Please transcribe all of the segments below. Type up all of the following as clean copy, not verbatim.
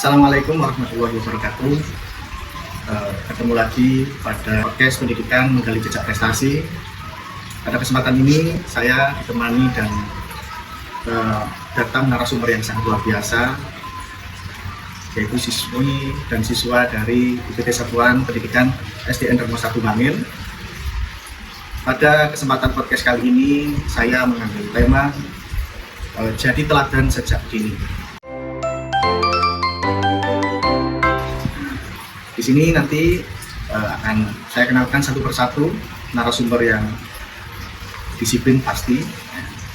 Assalamualaikum warahmatullahi wabarakatuh. Ketemu lagi pada podcast pendidikan menggali jejak prestasi. Pada kesempatan ini saya ditemani dan datang narasumber yang sangat luar biasa, yaitu siswi dan siswa dari IPT Satuan Pendidikan SDN Remo 1 Bangil. Pada kesempatan podcast kali ini saya mengambil tema jadi teladan sejak dini. Di sini nanti akan saya kenalkan satu persatu narasumber yang disiplin pasti,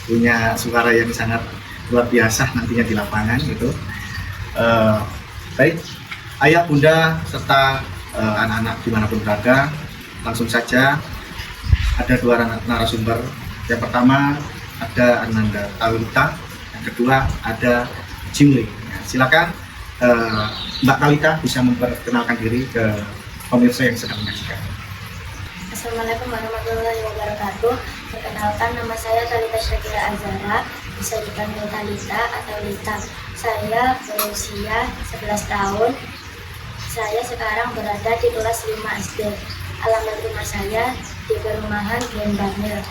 punya suara yang sangat luar biasa nantinya di lapangan gitu. Baik, ayah, bunda, serta anak-anak dimanapun berada, langsung saja ada dua narasumber. Yang pertama ada Ananda Talita, yang kedua ada Jimli. Silakan Mbak Talita bisa memperkenalkan diri ke pemirsa yang sedang menyaksikan. Assalamualaikum warahmatullahi wabarakatuh. Perkenalkan, nama saya Talita Syakira Azhara, bisa dipanggil Talita atau Lita. Saya berusia 11 tahun. Saya sekarang berada di kelas 5 SD. Alamat rumah saya di perumahan Glen Bangil.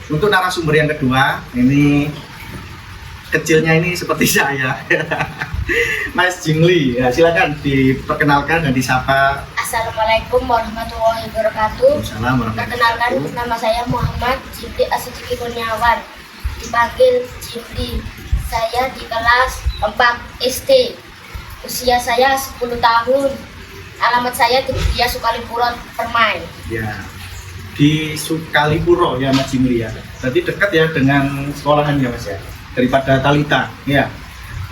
Untuk narasumber yang kedua, ini kecilnya ini seperti saya, Mas Jimli. Ya, silakan diperkenalkan dan disapa. Assalamualaikum warahmatullahi wabarakatuh. Assalamualaikum. Perkenalkan, nama saya Muhammad Jimli Asyidiki Kurniawan, dipanggil Jimli. Saya di kelas 4 SD. Usia saya 10 tahun. Alamat saya di Budia Sukalipuro Permai. Ya, di Sukalipuro ya Mas Jimli ya. Berarti dekat ya dengan sekolahan ya Mas ya, daripada Talita ya.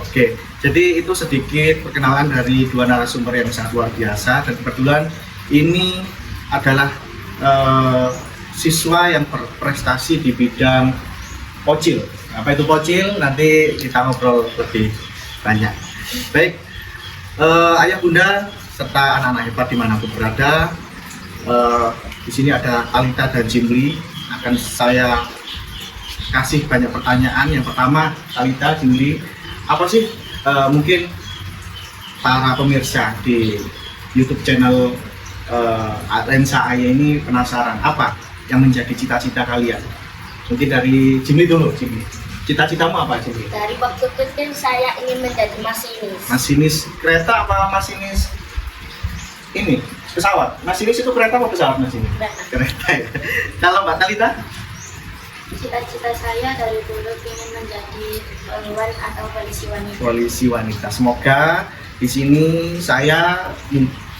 Oke, jadi itu sedikit perkenalan dari dua narasumber yang sangat luar biasa, dan kebetulan ini adalah siswa yang berprestasi di bidang pocil. Apa itu pocil? Nanti kita ngobrol lebih banyak. Baik, ayah, bunda, serta anak-anak hebat dimanapun berada, di sini ada Talita dan Jimli. Akan saya kasih banyak pertanyaan. Yang pertama, Talita, Jimli, apa sih mungkin para pemirsa di YouTube channel Lensa Ayah ini penasaran apa yang menjadi cita-cita kalian? Mungkin dari Jimli dulu. Jimli, cita-citamu apa, Jimli? Dari waktu kecil saya ingin menjadi masinis. Masinis kereta apa masinis ini pesawat? Masinis itu kereta apa pesawat, Masinis? Kereta ya. Kalau Mbak Talita? Cita-cita saya dari dulu ingin menjadi polisi atau polisi wanita. Polisi wanita. Semoga di sini saya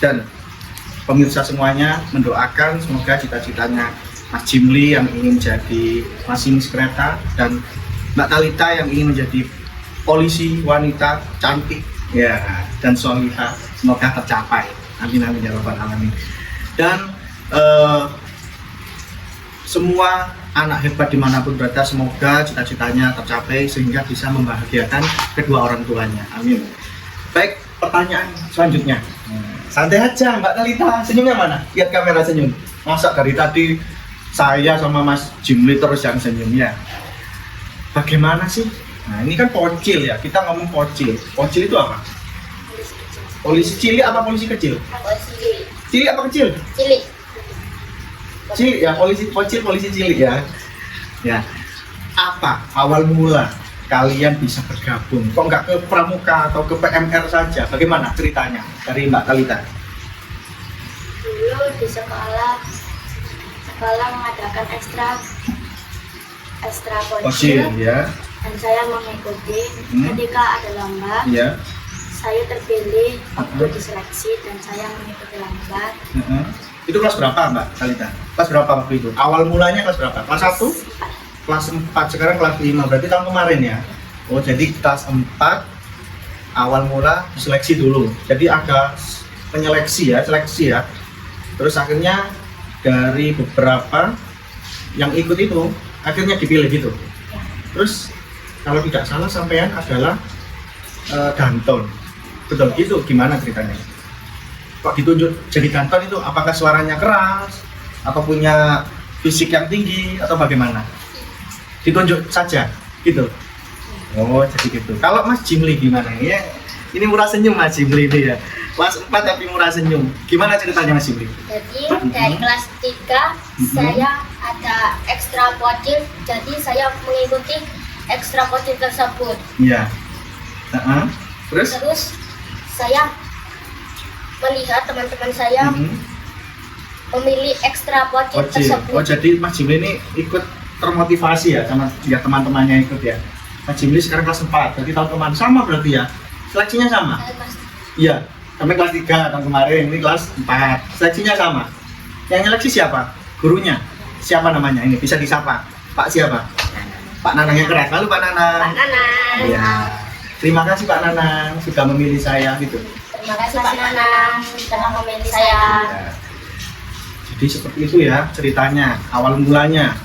dan pemirsa semuanya mendoakan semoga cita-citanya Mas Jimli yang ingin jadi masinis kereta dan Mbak Talita yang ingin menjadi polisi wanita cantik ya dan solihah, semoga tercapai. Amin amin ya rabbal alamin. Dan semua anak hebat dimanapun berada, semoga cita-citanya tercapai sehingga bisa membahagiakan kedua orang tuanya. Amin. Baik, pertanyaan selanjutnya. Santai aja Mbak Talita, senyumnya mana? Lihat kamera senyum. Masa dari tadi saya sama Mas Jimli terus yang senyumnya. Bagaimana sih? Nah, ini kan pocil ya, kita ngomong pocil. Pocil itu apa? Polisi kecil. Polisi cilik apa polisi kecil? Polisi Cilik apa kecil? cilik. Cilik ya, polisi cilik ya. Ya. Apa awal mula kalian bisa bergabung? Kok nggak ke pramuka atau ke PMR saja? Bagaimana ceritanya dari Mbak Talita? Dulu di sekolah mengadakan ekstra Pocil polisi ya. dan saya mengikuti. Ketika ada lomba, Ya. saya terpilih waktu diseleksi dan saya mengikuti lomba. Itu kelas berapa Mbak Talita? Kelas berapa waktu itu? Awal mulanya kelas berapa? Kelas 1? Kelas 4, sekarang kelas 5, berarti tahun kemarin ya? Oh, jadi kelas 4 awal mula seleksi dulu. Jadi ada penyeleksi ya, seleksi ya. Terus akhirnya dari beberapa yang ikut itu akhirnya dipilih gitu. Terus kalau tidak salah sampean adalah Danton. Betul gitu, gimana ceritanya? Kok ditunjuk jadi Danton itu? Apakah suaranya keras atau punya fisik yang tinggi atau bagaimana? Ditunjuk saja gitu. Oh, jadi gitu. Kalau Mas Jimli gimana ya? Ini murah senyum Mas Jimli ini ya. Kelas 4 tapi murah senyum. Gimana ceritanya Mas Jimli? Jadi dari kelas 3 saya ada ekstra bocil, jadi saya mengikuti ekstra bocil tersebut. Iya. Terus? Terus saya melihat teman-teman saya memilih ekstra bocil tersebut. Oh jadi Mas Jimli ini ikut termotivasi ya sama ya teman-temannya ikut ya. Mas Jimli sekarang kelas 4, berarti tahun kemarin sama berarti ya? Seleksinya sama? Iya, sampai kelas 3 tahun kemarin, ini kelas 4. Seleksinya sama? Yang nyeleksi siapa? Gurunya? Siapa namanya? Ini bisa disapa? Pak siapa? Pak Nanang yang keren. Lalu Pak Nanang? Pak Nanang. Iya. Terima kasih Pak Nanang sudah memilih saya gitu. Terima kasih Pak Nanang telah memilih saya. Ya. Jadi seperti itu ya ceritanya, awal mulanya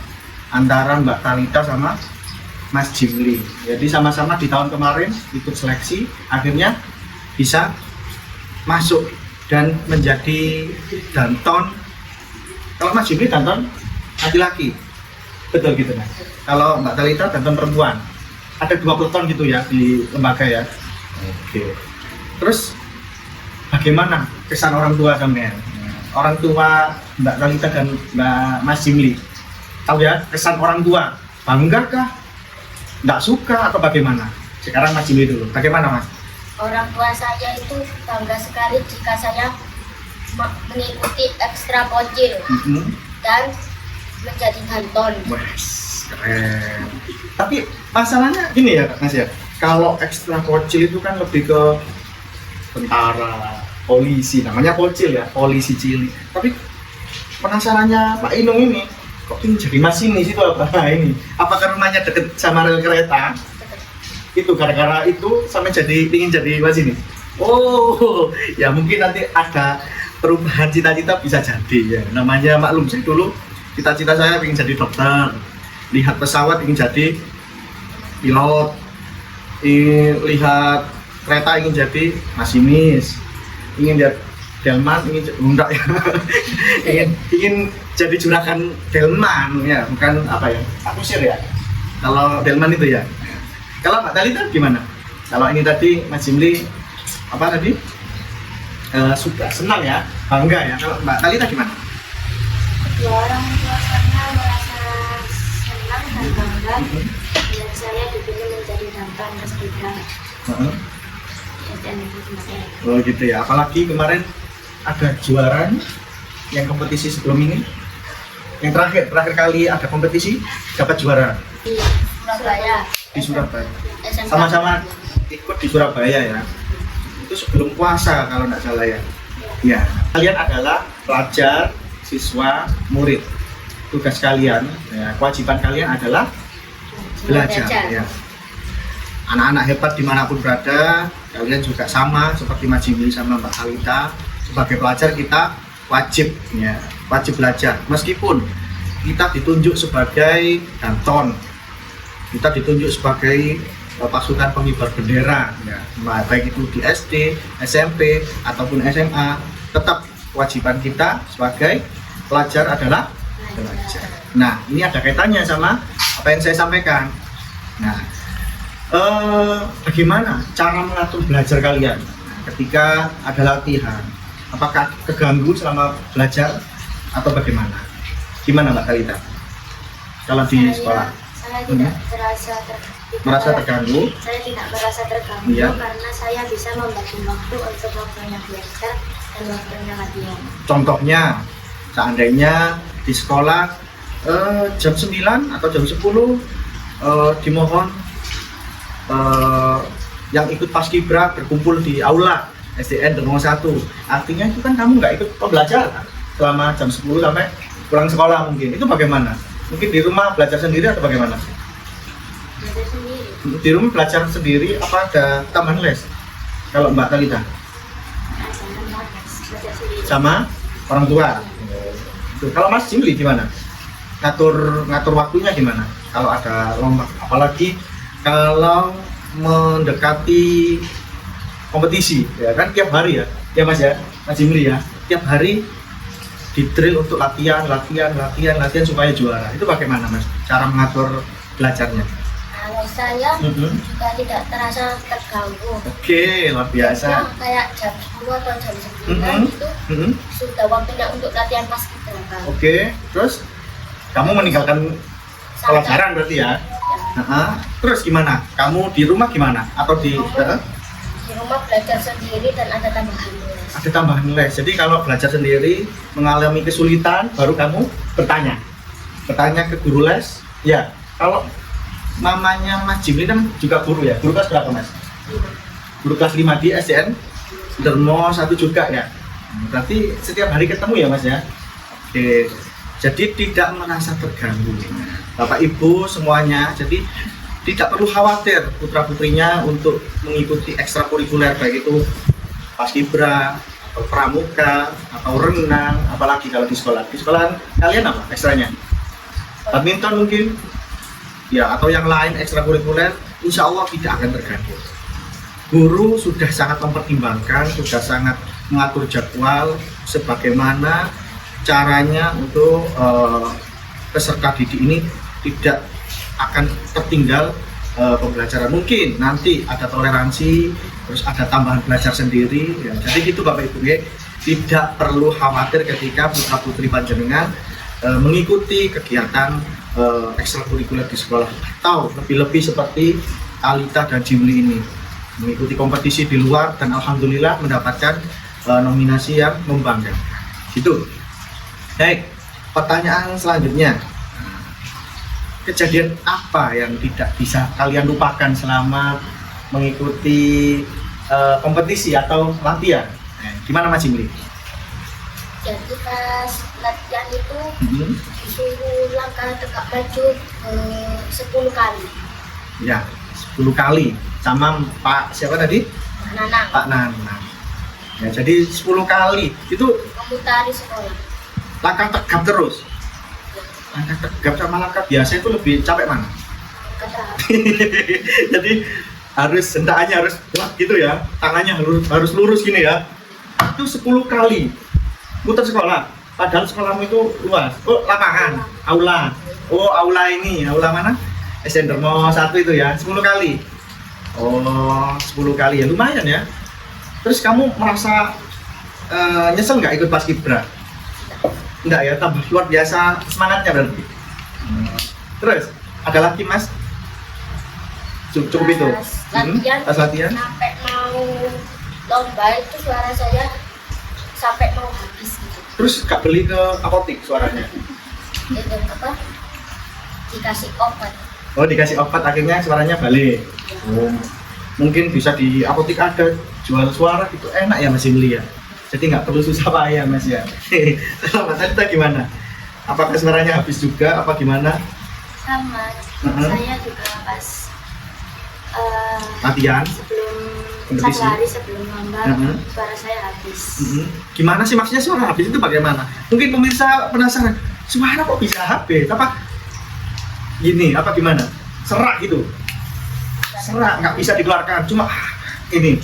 antara Mbak Talita sama Mas Jimli. Jadi sama-sama di tahun kemarin ikut seleksi, akhirnya bisa masuk dan menjadi danton. Kalau Mas Jimli danton laki-laki, betul gitu Mas. Kalau Mbak Talita danton perempuan. Ada 2 peleton gitu ya di lembaga ya. Oke. Terus bagaimana kesan orang tua sampean? Orang tua Mbak Talita dan Mbak Mas Jimli. Tahu ya kesan orang tua, bangga kah? Nggak suka atau bagaimana? Sekarang Mas Jimli dulu, bagaimana Mas? Orang tua saya itu bangga sekali jika saya mengikuti ekstra bocil dan menjadi danton. Wah, keren. Tapi masalahnya gini ya Mas ya, kalau ekstra bocil itu kan lebih ke tentara, polisi, namanya bocil ya, polisi cilik. Tapi penasarannya Pak Inung ini, kok ingin jadi masinis itu apa ini? Apakah rumahnya deket sama rel kereta? Itu gara-gara itu sampai jadi ingin jadi masinis. Oh, ya mungkin nanti ada perubahan cita-cita bisa jadi ya. Namanya maklum saya dulu cita-cita saya ingin jadi dokter. Lihat pesawat ingin jadi pilot. Lihat kereta ingin jadi masinis. Ingin lihat delman ingin enggak ya. ingin jadi juragan delman ya, bukan apa ya? Akusir ya. Kalau delman itu ya. Kalau Mbak Talita gimana? Kalau ini tadi Mas Jimli apa tadi? Suka senang ya, bangga ya. Kalau Mbak Talita gimana? Kedua orang tua saya merasa senang dan bangga dan saya dipilih menjadi danton paskibra. Oh gitu ya. Apalagi kemarin ada juara yang kompetisi sebelum ini. Yang terakhir kali ada kompetisi dapat juara Di Surabaya. di Surabaya. SMK. Sama-sama ikut di Surabaya ya. Itu sebelum puasa kalau nggak salah ya. Ya. Kalian adalah pelajar, siswa, murid. Tugas kalian, ya, kewajiban kalian adalah belajar. Ya. Anak-anak hebat dimanapun berada, kalian juga sama seperti Mas Jimli sama Mbak Talita. Sebagai pelajar kita wajib belajar. Meskipun kita ditunjuk sebagai danton, kita ditunjuk sebagai pasukan pengibar bendera, ya. Baik itu di SD, SMP ataupun SMA, tetap kewajiban kita sebagai pelajar adalah belajar. Nah, ini ada kaitannya sama apa yang saya sampaikan. Nah, bagaimana cara mengatur belajar kalian ketika ada latihan? Apakah keganggu selama belajar atau bagaimana? Gimana Mbak Talita? Kalau di sekolah? Saya tidak merasa terganggu. Saya tidak merasa terganggu Iya. karena saya bisa membagi waktu untuk waktunya belajar dan waktunya latihan. Contohnya, seandainya di sekolah jam 9 atau jam 10 dimohon yang ikut paskibra berkumpul di aula SDN Dengung 1. Artinya itu kan kamu nggak ikut pembelajaran selama jam 10 sampai pulang sekolah mungkin. Itu bagaimana? Mungkin di rumah belajar sendiri atau bagaimana? Belajar sendiri. Di rumah belajar sendiri apa ada tambahan les? Kalau Mbak Talita? Belajar sendiri. Sama orang tua. Tuh, kalau Mas Jimli gimana? Ngatur waktunya gimana? Kalau ada lomba, apalagi kalau mendekati kompetisi, ya kan tiap hari ya Mas ya, Mas Jimli ya, tiap hari di drill untuk latihan supaya juara. Itu bagaimana Mas? Cara mengatur belajarnya? Kalau saya Mhm. juga tidak terasa terganggu. Oke, luar biasa. Ya, kayak jam 10 atau jam 9 Mhm. itu Mhm. sudah waktunya untuk latihan paskibraka. Oke, terus kamu meninggalkan pelajaran berarti ya? Terus gimana? Kamu di rumah gimana? Atau di Di rumah belajar sendiri dan ada tambahan les. ada tambahan les? Jadi kalau belajar sendiri mengalami kesulitan, baru kamu bertanya ke guru les. Ya, kalau mamanya Mas Jimli kan juga guru ya? Guru kelas berapa Mas? Guru kelas 5 di SDN Dermo 1 juga ya? Berarti setiap hari ketemu ya Mas ya? Oke, jadi tidak merasa terganggu Bapak Ibu semuanya, jadi tidak perlu khawatir putra putrinya untuk mengikuti ekstrakurikuler, baik itu paskibra atau pramuka atau renang, apalagi kalau di sekolah. Di sekolahan kalian apa ekstranya? Badminton mungkin ya, atau yang lain ekstrakurikuler, insya Allah tidak akan terganggu. Guru sudah sangat mempertimbangkan, sudah sangat mengatur jadwal sebagaimana caranya untuk peserta didik ini tidak akan tertinggal pembelajaran. Mungkin nanti ada toleransi, terus ada tambahan belajar sendiri ya. Jadi gitu Bapak Ibu ya, tidak perlu khawatir ketika putra putri panjenengan mengikuti kegiatan ekstrakurikuler di sekolah, atau lebih-lebih seperti Talita dan Jimli ini mengikuti kompetisi di luar dan alhamdulillah mendapatkan nominasi yang membanggakan. Gitu. Baik, pertanyaan selanjutnya. Kejadian apa yang tidak bisa kalian lupakan selama mengikuti kompetisi atau latihan? Gimana Mas Jimli? Jadi pas latihan itu Mhm. disuruh langkah tegak maju 10 kali. Ya, 10 kali sama Pak siapa tadi? Nanang Pak Nanang. Ya, jadi 10 kali itu memutari sekolah. langkah tegap terus. Langkah tegap sama langkah biasa itu lebih capek mana? Kata Jadi harus hendaknya harus wah gitu ya, tangannya harus lurus gini ya. Itu 10 kali muter sekolah. Padahal sekolahmu itu luas. Oh, lapangan, aula. Oh, aula ini, aula mana? SDN Dermo 1 itu ya, 10 kali. Oh, 10 kali ya, lumayan ya. Terus kamu merasa nyesel nggak ikut paskibra? Enggak ya, tambah luar biasa semangatnya berarti. Terus ada lagi Mas? Cukup itu. latihan, Pas latihan. sampai mau lomba itu suara saya sampai mau habis gitu. Terus gak beli ke apotik suaranya? Itu apa? Dikasih obat. Oh, dikasih obat akhirnya suaranya balik. Oh, mungkin bisa di apotik ada jual suara gitu, enak ya Mas Jimli ya. Jadi nggak perlu susah payah Mas ya. Kalau Mas Talita gimana? Apakah suaranya habis juga apa gimana? Sama. Saya juga pas Latihan? sebelum Kompetisi? 1 hari sebelum lomba suara saya habis. Gimana sih maksudnya suara habis itu bagaimana? Mungkin pemirsa penasaran, suara kok bisa habis? Apa gini? Apa gimana? Serak gitu? Serak, nggak bisa dikeluarkan. Cuma ini.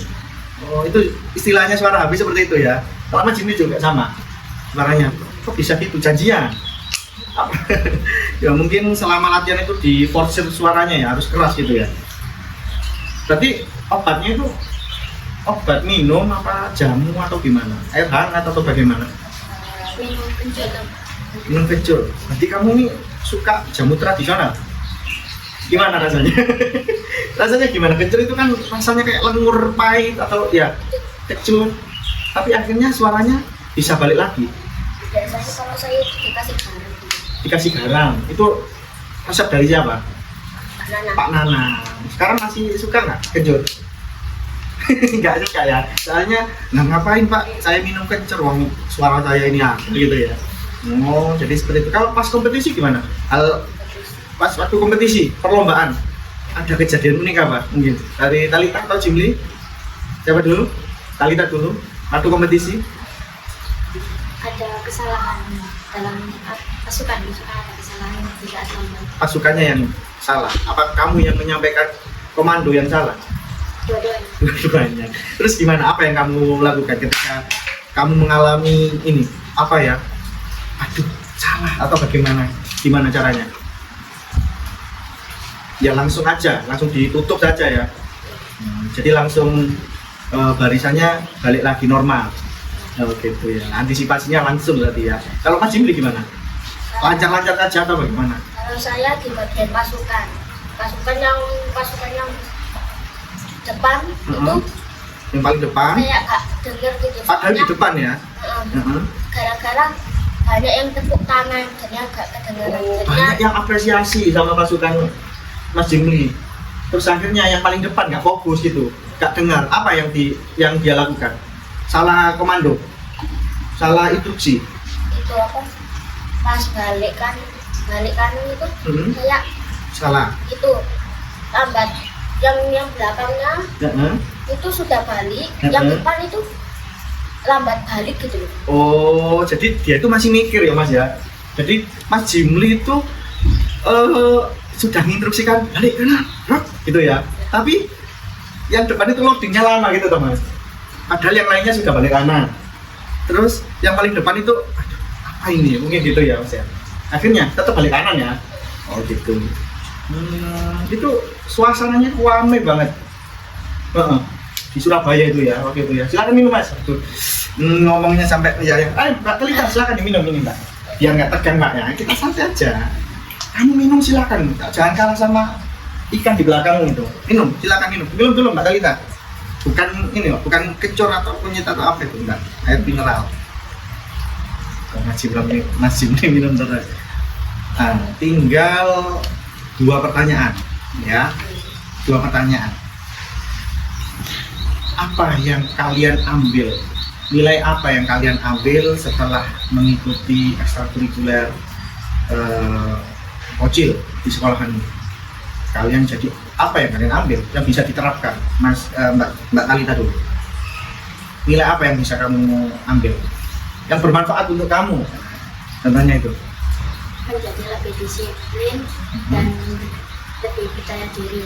Oh, itu istilahnya suara habis seperti itu ya. Kalau Mas Jimli juga sama. Suaranya kok bisa gitu? Janjian. Ya mungkin selama latihan itu di forsir suaranya ya harus keras gitu ya. Berarti obatnya itu obat minum apa jamu atau gimana? Air hangat atau bagaimana? Minum kencur. Minum kencur. Berarti kamu ini suka jamu tradisional? Gimana rasanya? Rasanya gimana? Kencur itu kan rasanya kayak lengur pahit atau ya kecut. Tapi akhirnya suaranya bisa balik lagi. Biasanya kalau saya dikasih garam. Dikasih garam. Itu resep dari siapa? Nanang. Pak Nana. Sekarang masih suka nggak kencur? Nggak suka ya. Soalnya nah ngapain Pak? Saya minum kencur, wong suara saya ini gitu ya. Oh, jadi seperti itu. Kalau pas kompetisi gimana? Pas waktu kompetisi perlombaan ada kejadian unik apa? Mungkin dari Talita atau Jimli? Siapa dulu? Talita dulu. Waktu kompetisi Ada kesalahan dalam pasukan ada kesalahan yang tidak sama. pasukannya yang salah. Apa kamu yang menyampaikan komando yang salah? Dua-duanya. Dua-duanya. Terus gimana? Apa yang kamu lakukan ketika kamu mengalami ini? Apa ya? Aduh, salah atau bagaimana? Gimana caranya? ya langsung aja, langsung ditutup saja ya. Jadi langsung barisannya balik lagi normal. Oh gitu ya, antisipasinya langsung berarti ya. Kalau Mas Jimli gimana? Lancar-lancar aja atau bagaimana? Kalau saya di bagian pasukan yang depan itu Yang paling depan? kayak gak denger gitu. Padahal di depan ya? Gara-gara banyak yang tepuk tangan, jadi agak kedengeran. Banyak yang apresiasi sama pasukan Mas Jimli. Terus akhirnya yang paling depan nggak fokus gitu, nggak dengar apa yang dia lakukan. Salah komando, salah instruksi. Itu apa? Pas balik kan itu kayak Salah. itu lambat. Yang belakangnya itu sudah balik, yang depan itu lambat balik gitu loh. Oh, jadi dia itu masih mikir ya Mas ya. Jadi Mas Jimli itu sudah menginstruksikan balik kanan, gitu ya. Tapi yang depan itu loadingnya lama gitu teman. Padahal yang lainnya sudah balik kanan. Terus yang paling depan itu, aduh, apa ini? Mungkin gitu ya Mas ya. Akhirnya tetap balik kanan ya. Oh gitu. Itu suasananya ramai banget. Di Surabaya itu ya, waktu itu ya. Silakan minum Mas. Ngomongnya sampai ya, Mbak Telita silakan diminum ini Mbak. Biar nggak tegang Mbak ya. Kita santai aja. Kamu minum silakan, jangan kalah sama ikan di belakangmu itu. Minum, silakan minum. Minum dulu Mbak Telita. Bukan ini, bukan kecor atau kunyit atau apa itu Mbak. Air mineral. Mas Jimli minum terus. Nah, tinggal 2 pertanyaan ya. 2 pertanyaan. Apa yang kalian ambil? Nilai apa yang kalian ambil setelah mengikuti ekstrakurikuler OCIL di sekolahan ini? Kalian jadi apa yang kalian ambil yang bisa diterapkan? Mbak Talita dulu. Nilai apa yang bisa kamu ambil yang bermanfaat untuk kamu? Contohnya itu. Menjadi lebih disiplin dan lebih percaya diri.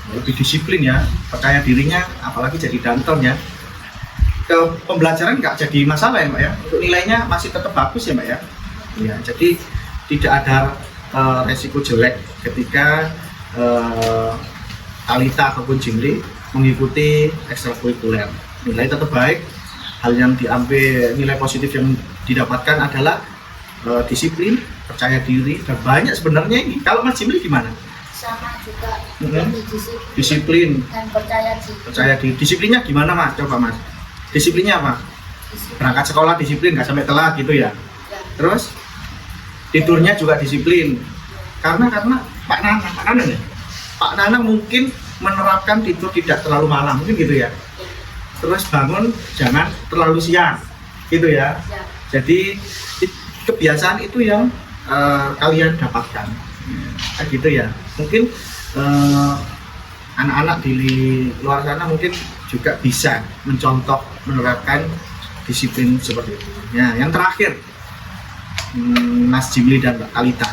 Lebih disiplin ya, percaya dirinya, apalagi jadi danton ya. Ke pembelajaran nggak jadi masalah ya Mbak ya. Untuk nilainya masih tetap bagus ya Mbak ya. Ya, jadi tidak ada resiko jelek ketika Talita ataupun Jimli mengikuti ekstrakurikuler. Nilai tetap baik. Hal yang diambil, nilai positif yang didapatkan adalah disiplin, percaya diri, dan banyak sebenarnya ini. Kalau Mas Jimli gimana? Sama juga lebih Disiplin dan percaya diri. Percaya diri. Disiplinnya gimana Mas? Coba Mas. Disiplinnya apa? Berangkat sekolah disiplin, nggak sampai telat gitu ya. Terus tidurnya juga disiplin. Karena Pak Nana mungkin menerapkan tidur tidak terlalu malam, mungkin gitu ya. Terus bangun jangan terlalu siang, gitu ya. Jadi kebiasaan itu yang kalian dapatkan, kayak gitu ya. Mungkin anak-anak di luar sana mungkin juga bisa mencontoh menerapkan disiplin seperti itu. Ya, yang terakhir, Mas Jimli dan Mbak Talita,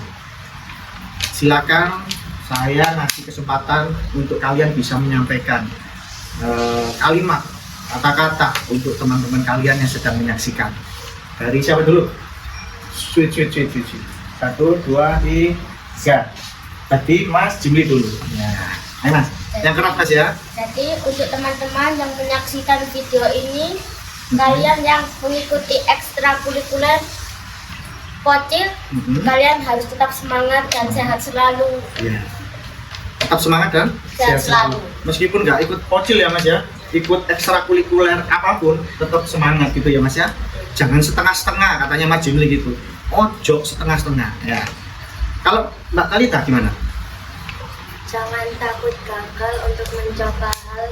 silakan saya ngasih kesempatan untuk kalian bisa menyampaikan kalimat, kata-kata untuk teman-teman kalian yang sedang menyaksikan. Dari siapa dulu? Sweet. 1, 2, 3. Tadi Mas Jimli dulu. Ya, ayo Mas. Yang keras Mas ya. Jadi untuk teman-teman yang menyaksikan video ini, kalian yang mengikuti ekstrakurikuler OCIL, kalian harus tetap semangat dan sehat selalu. Ya. Tetap semangat dan Sehat selalu. Meskipun nggak ikut OCIL ya Mas ya, ikut ekstrakurikuler apapun, tetap semangat gitu ya Mas ya. Jangan setengah-setengah, katanya Mas Jimli gitu. Ojo setengah-setengah ya. Kalau Mbak Talita gimana? Jangan takut gagal untuk mencoba hal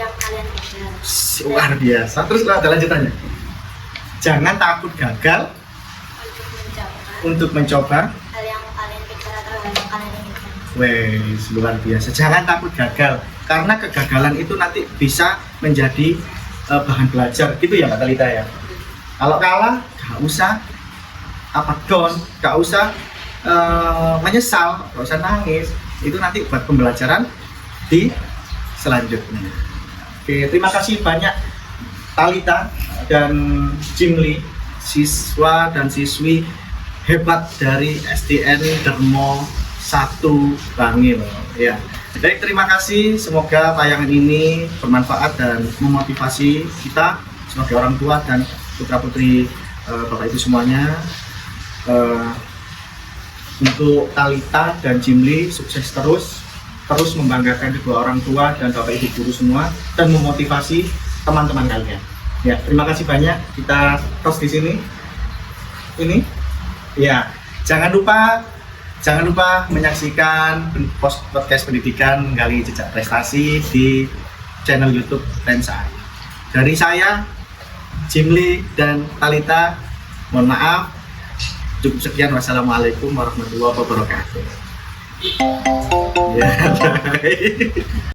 yang kalian bisa. Luar biasa. Terus ada lanjutannya. Jangan takut gagal untuk mencoba hal yang kalian pikir atau hal yang kalian inginkan. Wes, luar biasa. Jangan takut gagal, karena kegagalan itu nanti bisa menjadi bahan belajar, gitu ya Mbak Talita ya. Kalau kalah, gak usah down, gak usah menyesal, gak usah nangis. Itu nanti buat pembelajaran di selanjutnya. Oke, terima kasih banyak Talita dan Jimli, siswa dan siswi hebat dari SDN Dermo satu Bangil. Ya. Baik, terima kasih. Semoga tayangan ini bermanfaat dan memotivasi kita sebagai orang tua dan putra-putri Bapak Ibu semuanya. Untuk Talita dan Jimli sukses terus membanggakan kedua orang tua dan Bapak Ibu guru semua dan memotivasi teman-teman kalian. Ya, terima kasih banyak. Kita tos di sini. Ini. Ya, jangan lupa menyaksikan podcast pendidikan Gali Jejak Prestasi di channel YouTube Lensa. Dari saya, Jimli dan Talita, mohon maaf. Cukup sekian. Wassalamualaikum warahmatullahi wabarakatuh. Ya, bye.